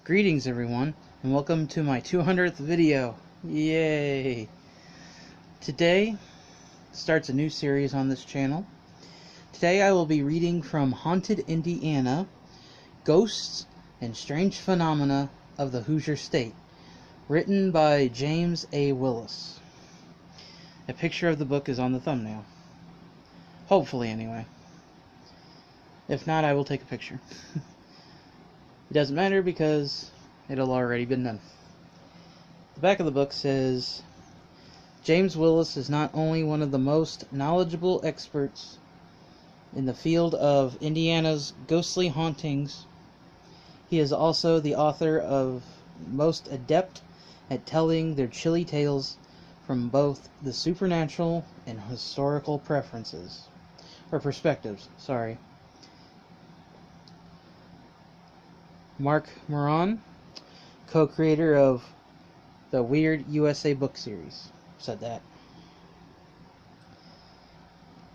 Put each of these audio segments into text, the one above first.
Greetings everyone, and welcome to my 200th video. Yay! Today starts a new series on this channel. Today I will be reading from Haunted Indiana, Ghosts and Strange Phenomena of the Hoosier State, written by James A. Willis. A picture of the book is on the thumbnail. Hopefully, anyway. If not, I will take a picture. It doesn't matter because it'll already been done. The back of the book says, James Willis is not only one of the most knowledgeable experts in the field of Indiana's ghostly hauntings, he is also the author of most adept at telling their chilly tales from both the supernatural and historical perspectives. Mark Moran, co-creator of the Weird USA book series, said that.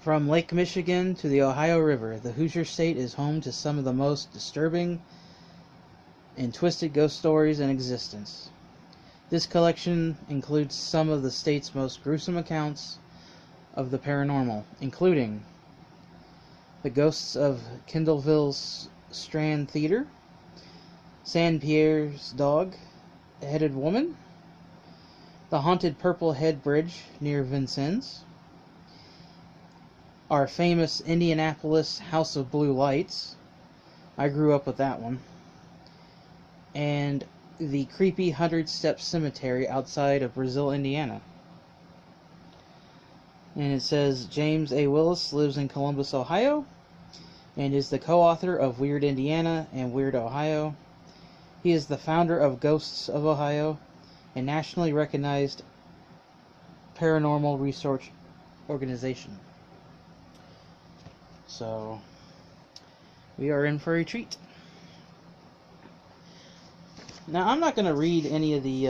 From Lake Michigan to the Ohio River, the Hoosier State is home to some of the most disturbing and twisted ghost stories in existence. This collection includes some of the state's most gruesome accounts of the paranormal, including the ghosts of Kendallville's Strand Theater, San Pierre's dog-headed woman, the haunted Purple Head Bridge near Vincennes, our famous Indianapolis House of Blue Lights. I grew up with that one. And the creepy 100-step cemetery outside of Brazil, Indiana. And it says James A. Willis lives in Columbus, Ohio, and is the co-author of Weird Indiana and Weird Ohio. He is the founder of Ghosts of Ohio, a nationally recognized paranormal research organization. So, we are in for a treat. Now, I'm not going to read any of the,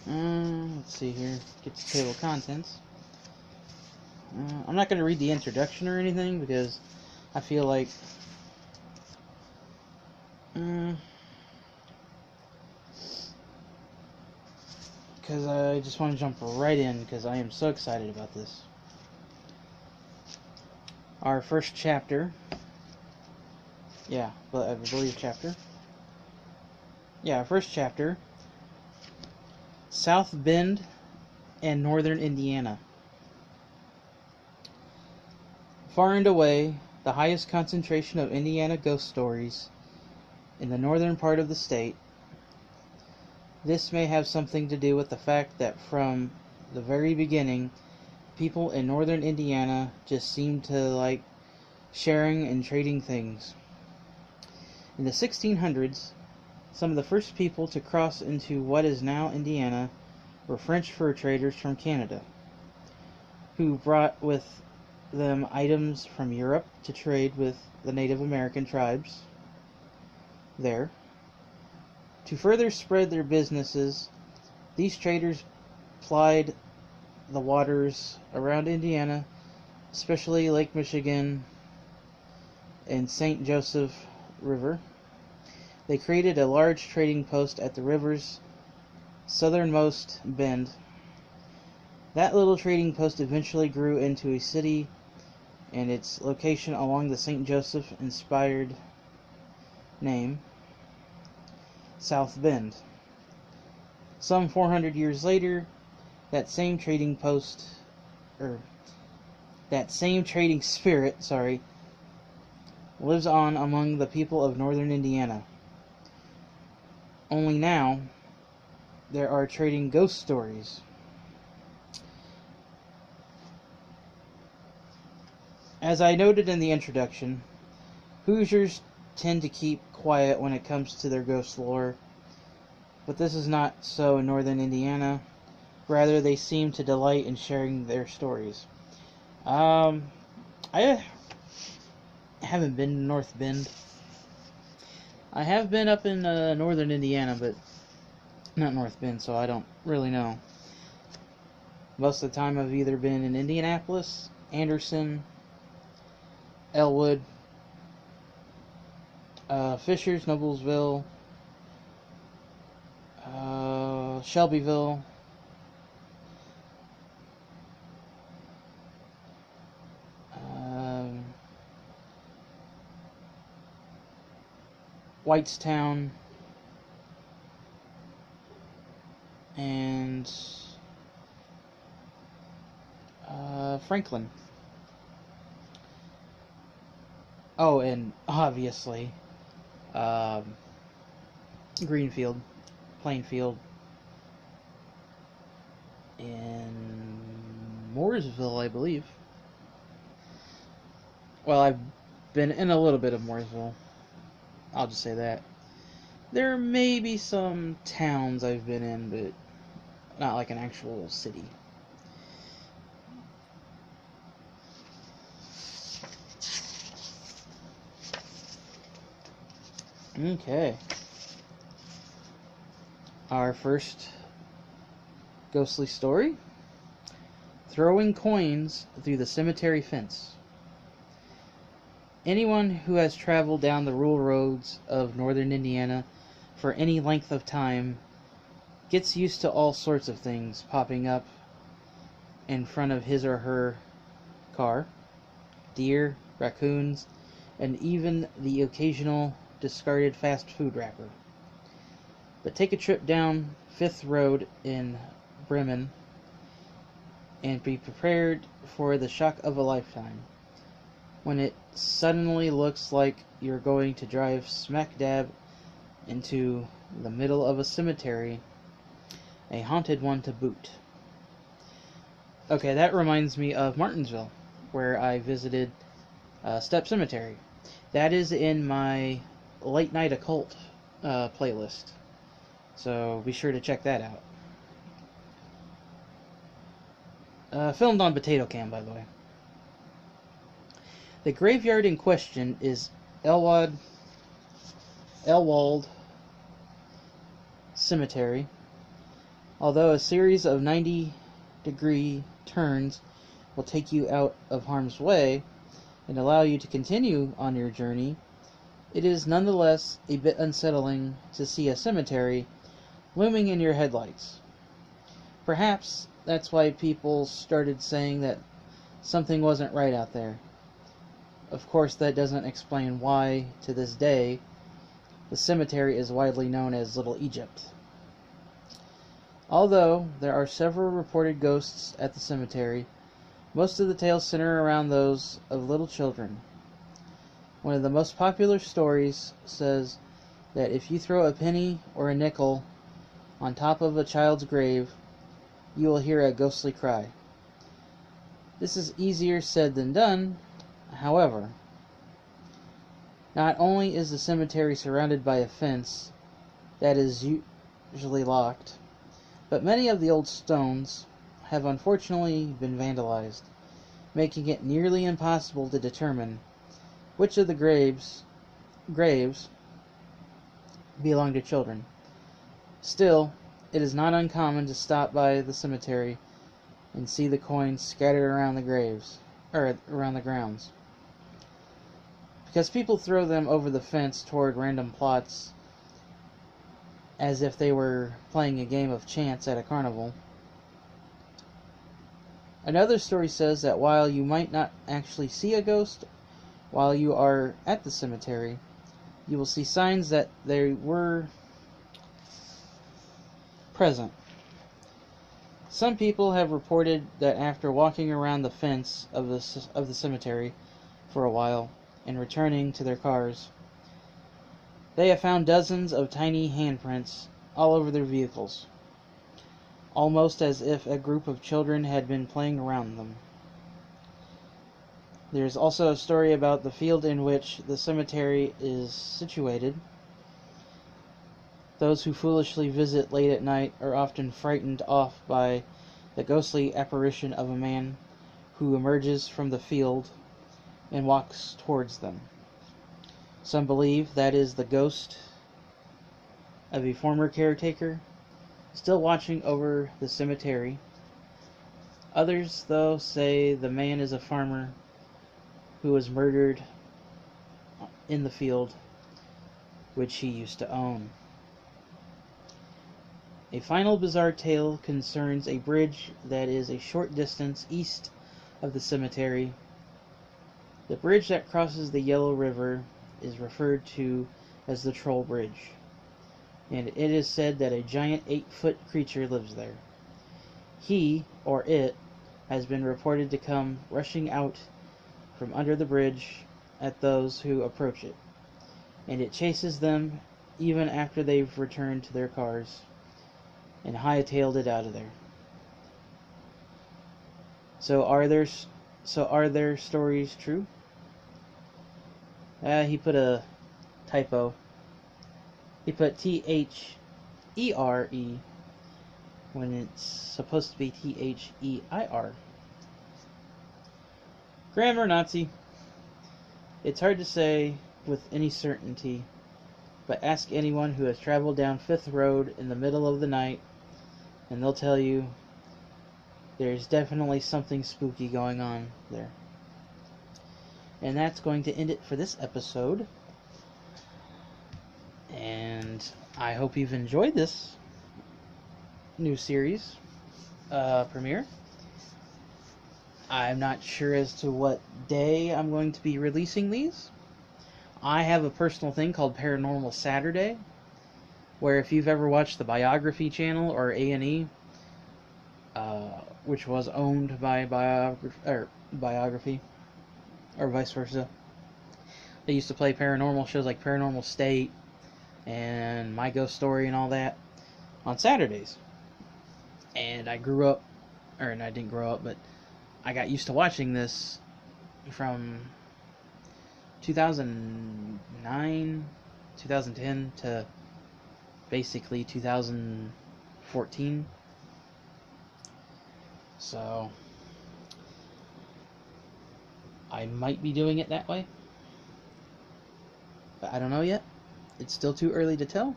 let's see here, get the table of contents. I'm not going to read the introduction or anything, because I feel like, because I just want to jump right in, because I am so excited about this. Our first chapter, our first chapter, South Bend and Northern Indiana. Far and away, the highest concentration of Indiana ghost stories in the northern part of the state. This may have something to do with the fact that from the very beginning, people in northern Indiana just seemed to like sharing and trading things. In the 1600s, some of the first people to cross into what is now Indiana were French fur traders from Canada, who brought with them items from Europe to trade with the Native American tribes there. To further spread their businesses, these traders plied the waters around Indiana, especially Lake Michigan and St. Joseph River. They created a large trading post at the river's southernmost bend. That little trading post eventually grew into a city, and its location along the St. Joseph inspired name, South Bend. Some 400 years later, that same trading spirit, lives on among the people of northern Indiana. Only now, there are trading ghost stories. As I noted in the introduction, Hoosiers tend to keep quiet when it comes to their ghost lore, but this is not so in northern Indiana. Rather, they seem to delight in sharing their stories. I haven't been to North Bend. I have been up in northern Indiana, but not North Bend, so I don't really know. Most of the time I've either been in Indianapolis, Anderson, Elwood, Fishers, Noblesville, Shelbyville, um, Whitestown, and Franklin. Oh, and obviously, um, Greenfield, Plainfield, and Mooresville, I believe. Well, I've been in a little bit of Mooresville. I'll just say that. There may be some towns I've been in, but not like an actual city. Okay. Our first ghostly story: throwing coins through the cemetery fence. Anyone who has traveled down the rural roads of northern Indiana for any length of time gets used to all sorts of things popping up in front of his or her car: deer, raccoons, and even the occasional discarded fast food wrapper. But take a trip down Fifth Road in Bremen and be prepared for the shock of a lifetime when it suddenly looks like you're going to drive smack dab into the middle of a cemetery, a haunted one to boot. Okay, that reminds me of Martinsville, where I visited Step Cemetery. That is in my Late Night Occult playlist, so be sure to check that out. Filmed on Potato Cam, by the way. The graveyard in question is Elwald Cemetery. Although a series of 90-degree turns will take you out of harm's way and allow you to continue on your journey, it is nonetheless a bit unsettling to see a cemetery looming in your headlights. Perhaps that's why people started saying that something wasn't right out there. Of course, that doesn't explain why, to this day, the cemetery is widely known as Little Egypt. Although there are several reported ghosts at the cemetery, most of the tales center around those of little children. One of the most popular stories says that if you throw a penny or a nickel on top of a child's grave, you will hear a ghostly cry. This is easier said than done. However, not only is the cemetery surrounded by a fence that is usually locked, but many of the old stones have unfortunately been vandalized, making it nearly impossible to determine which of the graves belong to children. Still, it is not uncommon to stop by the cemetery and see the coins scattered around the graves, or around the grounds. Because people throw them over the fence toward random plots as if they were playing a game of chance at a carnival. Another story says that while you might not actually see a ghost while you are at the cemetery, you will see signs that they were present. Some people have reported that after walking around the fence of the cemetery for a while and returning to their cars, they have found dozens of tiny handprints all over their vehicles, almost as if a group of children had been playing around them. There is also a story about the field in which the cemetery is situated. Those who foolishly visit late at night are often frightened off by the ghostly apparition of a man who emerges from the field and walks towards them. Some believe that is the ghost of a former caretaker still watching over the cemetery. Others, though, say the man is a farmer who was murdered in the field which he used to own. A final bizarre tale concerns a bridge that is a short distance east of the cemetery. The bridge that crosses the Yellow River is referred to as the Troll Bridge, and it is said that a giant 8-foot creature lives there. He, or it, has been reported to come rushing out from under the bridge at those who approach it, and it chases them even after they've returned to their cars and hightailed it out of there. So are their stories true? He put a typo. He put THERE when it's supposed to be THEIR. Grammar Nazi. It's hard to say with any certainty, but ask anyone who has traveled down 5th Road in the middle of the night, and they'll tell you there's definitely something spooky going on there. And that's going to end it for this episode. And I hope you've enjoyed this new series premiere. I'm not sure as to what day I'm going to be releasing these. I have a personal thing called Paranormal Saturday, where if you've ever watched the Biography channel or A&E, which was owned by Biography, or vice versa, they used to play paranormal shows like Paranormal State and My Ghost Story and all that on Saturdays. And I grew up, or I didn't grow up, but I got used to watching this from 2009, 2010 to basically 2014. So I might be doing it that way, but I don't know yet. It's still too early to tell.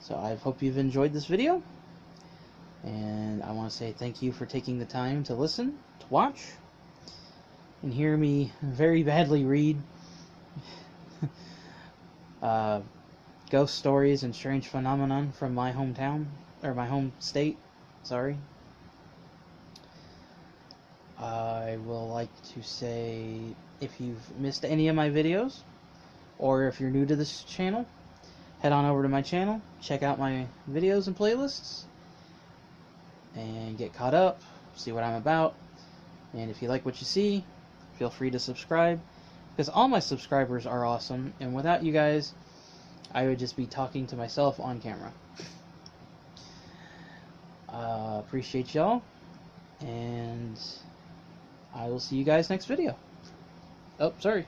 So I hope you've enjoyed this video, and I want to say thank you for taking the time to listen, to watch, and hear me very badly read ghost stories and strange phenomenon from my hometown, or my home state, sorry. I will like to say, if you've missed any of my videos, or if you're new to this channel, head on over to my channel, check out my videos and playlists, and get caught up, see what I'm about. And if you like what you see, feel free to subscribe, because all my subscribers are awesome, and without you guys, I would just be talking to myself on camera. Appreciate y'all, and I will see you guys next video. Oh, sorry.